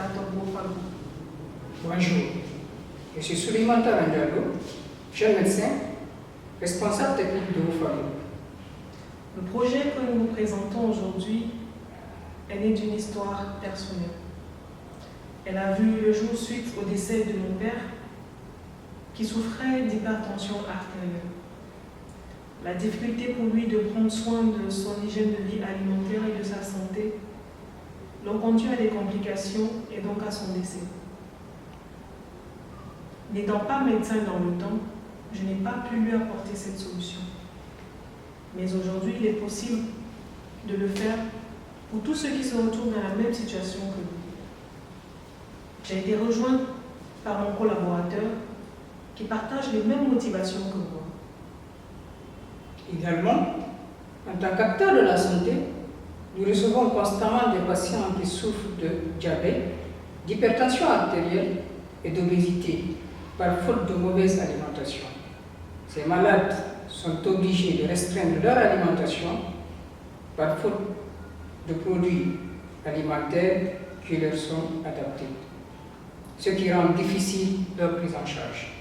start-up Wofago. Bonjour, je suis Souleymane Tarandialo, jeune médecin, responsable technique de Wofago. Le projet que nous vous présentons aujourd'hui est né d'une histoire personnelle. Elle a vu le jour suite au décès de mon père qui souffrait d'hypertension artérielle. La difficulté pour lui de prendre soin de son hygiène de vie alimentaire et de sa santé l'ont conduit à des complications et donc à son décès. N'étant pas médecin dans le temps, je n'ai pas pu lui apporter cette solution. Mais aujourd'hui, il est possible de le faire pour tous ceux qui se retrouvent dans la même situation que nous. J'ai été rejointe par mon collaborateur qui partage les mêmes motivations que moi. Également, en tant qu'acteur de la santé, nous recevons constamment des patients qui souffrent de diabète, d'hypertension artérielle et d'obésité par faute de mauvaise alimentation. Ces malades sont obligés de restreindre leur alimentation par faute de produits alimentaires qui leur sont adaptés, ce qui rend difficile leur prise en charge.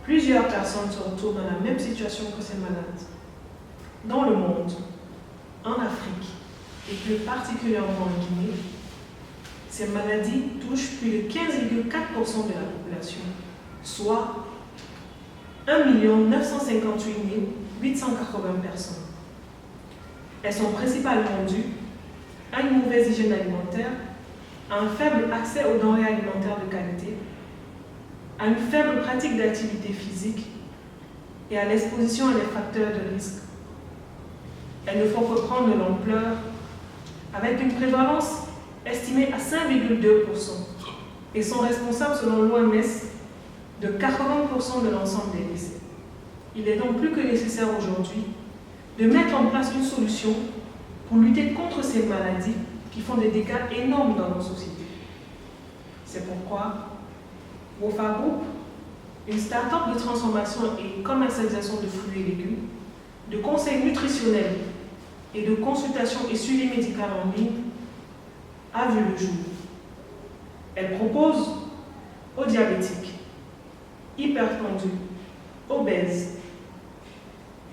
Plusieurs personnes se retrouvent dans la même situation que ces malades. Dans le monde, en Afrique et plus particulièrement en Guinée, ces maladies touchent plus de 15,4% de la population, soit 1 958 880 personnes. Elles sont principalement dues à une mauvaise hygiène alimentaire, à un faible accès aux denrées alimentaires de qualité, à une faible pratique d'activité physique et à l'exposition à des facteurs de risque. Elles ne font que prendre de l'ampleur avec une prévalence estimée à 5,2% et sont responsables selon l'OMS de 80% de l'ensemble des décès. Il est donc plus que nécessaire aujourd'hui de mettre en place une solution pour lutter contre ces maladies qui font des dégâts énormes dans nos sociétés. C'est pourquoi Wofa Group, une start-up de transformation et commercialisation de fruits et légumes, de conseils nutritionnels et de consultation et suivi médical en ligne, a vu le jour. Elle propose aux diabétiques, hypertendus, obèses,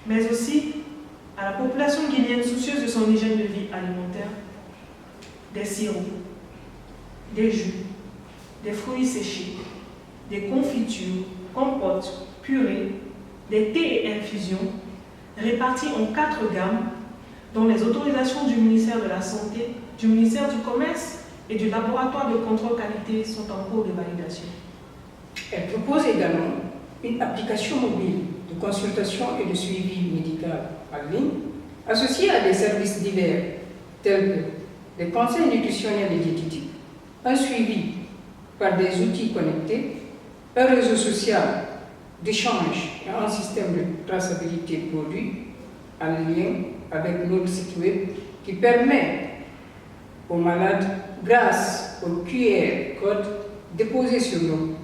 mais aussi à la population guinéenne soucieuse de son hygiène de vie alimentaire, des sirops, des jus, des fruits séchés, des confitures, compotes, purées, des thés et infusions, répartis en 4 gammes, dont les autorisations du ministère de la Santé, du ministère du Commerce et du laboratoire de contrôle qualité sont en cours de validation. Elle propose également une application mobile de consultation et de suivi médical en ligne, associée à des services divers tels que des conseils nutritionnels et diététiques, un suivi par des outils connectés, un réseau social d'échange et un système de traçabilité de produits en lien avec notre site web qui permet aux malades, grâce au QR code déposé sur nos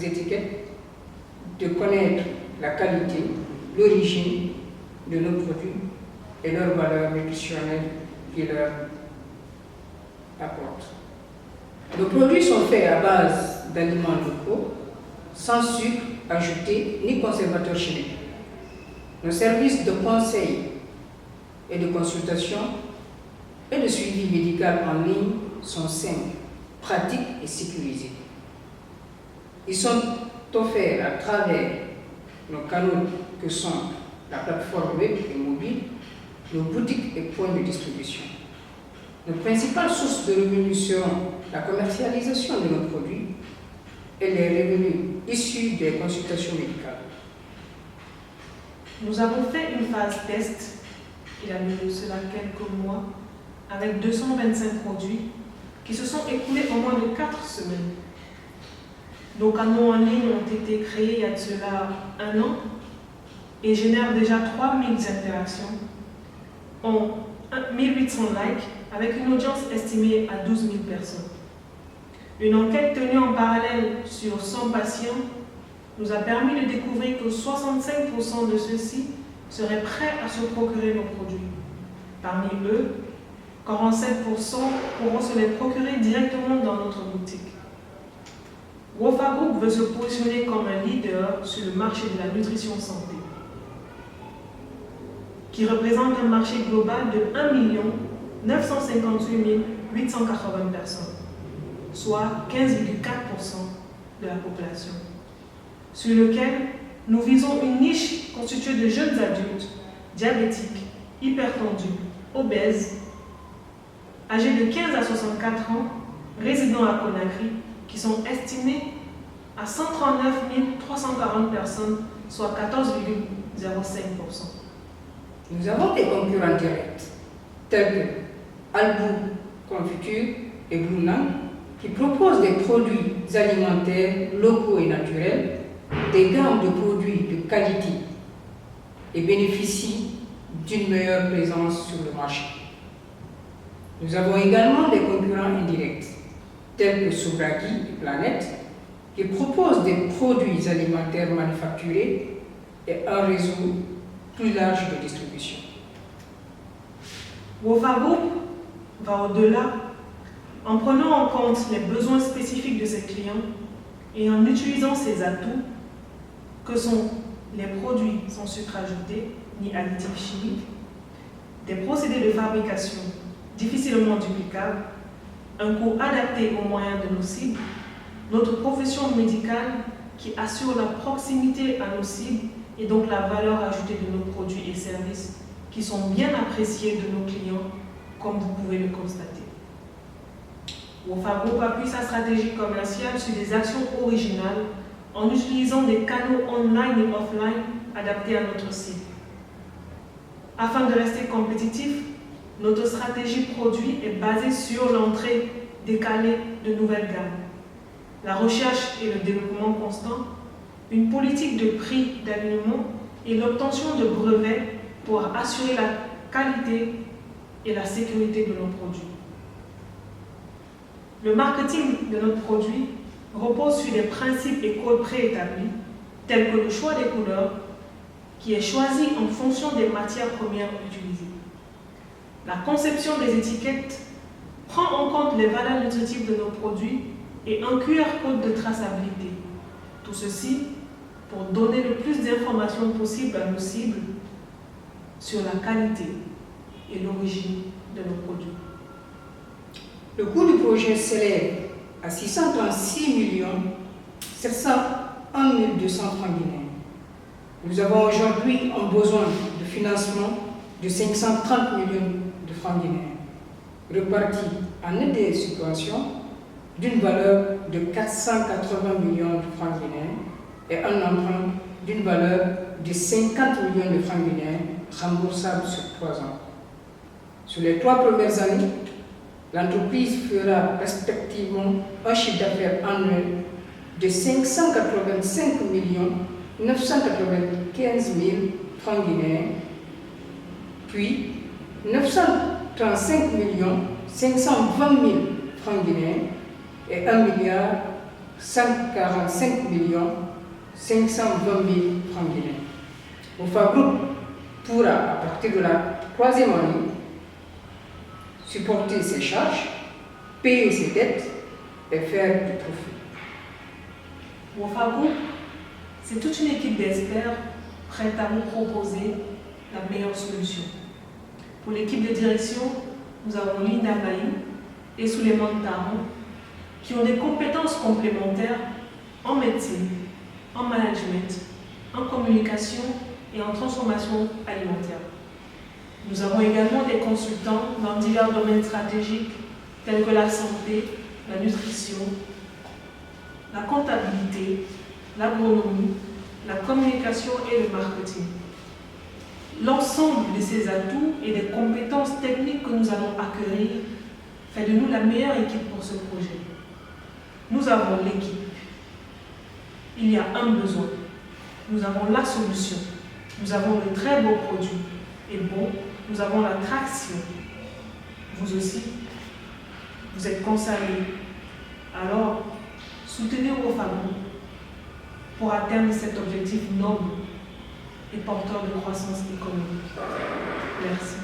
étiquettes, de connaître la qualité, l'origine de nos produits et leurs valeurs nutritionnelles qu'ils leur apportent. Nos produits sont faits à base d'aliments locaux, sans sucre ajouté ni conservateur chimique. Nos services de conseil et de consultation et de suivi médical en ligne sont simples, pratiques et sécurisés. Ils sont offerts à travers nos canaux que sont la plateforme web et mobile, nos boutiques et points de distribution. Nos principales sources de revenus seront la commercialisation de nos produits et les revenus issus des consultations médicales. Nous avons fait une phase test, il a eu cela quelques mois, avec 225 produits qui se sont écoulés en moins de 4 semaines. Nos canaux en ligne ont été créés il y a de cela 1 an et génèrent déjà 3000 interactions, ont 1800 likes avec une audience estimée à 12 000 personnes. Une enquête tenue en parallèle sur 100 patients nous a permis de découvrir que 65% de ceux-ci seraient prêts à se procurer nos produits. Parmi eux, 47% pourront se les procurer directement dans notre boutique. Wofa Group veut se positionner comme un leader sur le marché de la nutrition santé, qui représente un marché global de 1 958 880 personnes, soit 15,4% de la population, sur lequel nous visons une niche constituée de jeunes adultes, diabétiques, hypertendus, obèses, âgés de 15 à 64 ans, résidant à Conakry, qui sont estimés à 139 340 personnes, soit 14,05%. Nous avons des concurrents directs, tels que Albou Confiture et Brunang, qui proposent des produits alimentaires locaux et naturels, des gammes de produits de qualité et bénéficient d'une meilleure présence sur le marché. Nous avons également des concurrents indirects, tels que Sobragi et Planète, qui proposent des produits alimentaires manufacturés et un réseau plus large de distribution. Wofa Group va au-delà en prenant en compte les besoins spécifiques de ses clients et en utilisant ses atouts que sont les produits sans sucre ajouté ni additifs chimiques, des procédés de fabrication difficilement duplicables, un coût adapté aux moyens de nos cibles, notre profession médicale qui assure la proximité à nos cibles et donc la valeur ajoutée de nos produits et services qui sont bien appréciés de nos clients, comme vous pouvez le constater. Wofa Group appuie sa stratégie commerciale sur des actions originales en utilisant des canaux online et offline adaptés à notre cible. Afin de rester compétitif, notre stratégie produit est basée sur l'entrée décalée de nouvelles gammes, la recherche et le développement constant, une politique de prix d'alignement et l'obtention de brevets pour assurer la qualité et la sécurité de nos produits. Le marketing de notre produit repose sur des principes et codes préétablis, tels que le choix des couleurs, qui est choisi en fonction des matières premières utilisées. La conception des étiquettes prend en compte les valeurs nutritives de nos produits et un QR code de traçabilité. Tout ceci pour donner le plus d'informations possible à nos cibles sur la qualité et l'origine de nos produits. Le coût du projet s'élève à 636 701 200 francs guinéens. Nous avons aujourd'hui un besoin de financement de 530 millions de francs guinéens, repartis en aide et subventions d'une valeur de 480 millions de francs guinéens et un emprunt d'une valeur de 50 millions de francs guinéens remboursables sur 3 ans. Sur les 3 premières années, l'entreprise fera respectivement un chiffre d'affaires annuel de 585 995 000 francs guinéens, puis 935 520 000 francs guinéens et 1 145 520 000 francs guinéens. Wofa Group pourra, à partir de la 3e année, supporter ses charges, payer ses dettes et faire du profit. Wofa Group, c'est toute une équipe d'experts prête à vous proposer la meilleure solution. Pour l'équipe de direction, nous avons Linda Bailly et Souleymane Taron, qui ont des compétences complémentaires en médecine, en management, en communication et en transformation alimentaire. Nous avons également des consultants dans divers domaines stratégiques tels que la santé, la nutrition, la comptabilité, l'agronomie, la communication et le marketing. L'ensemble de ces atouts et des compétences techniques que nous allons acquérir fait de nous la meilleure équipe pour ce projet. Nous avons l'équipe. Il y a un besoin. Nous avons la solution. Nous avons de très beaux produits. Et bon, nous avons la traction. Vous aussi, vous êtes concernés. Alors, soutenez Wofa Group pour atteindre cet objectif noble et porteur de croissance économique. Merci.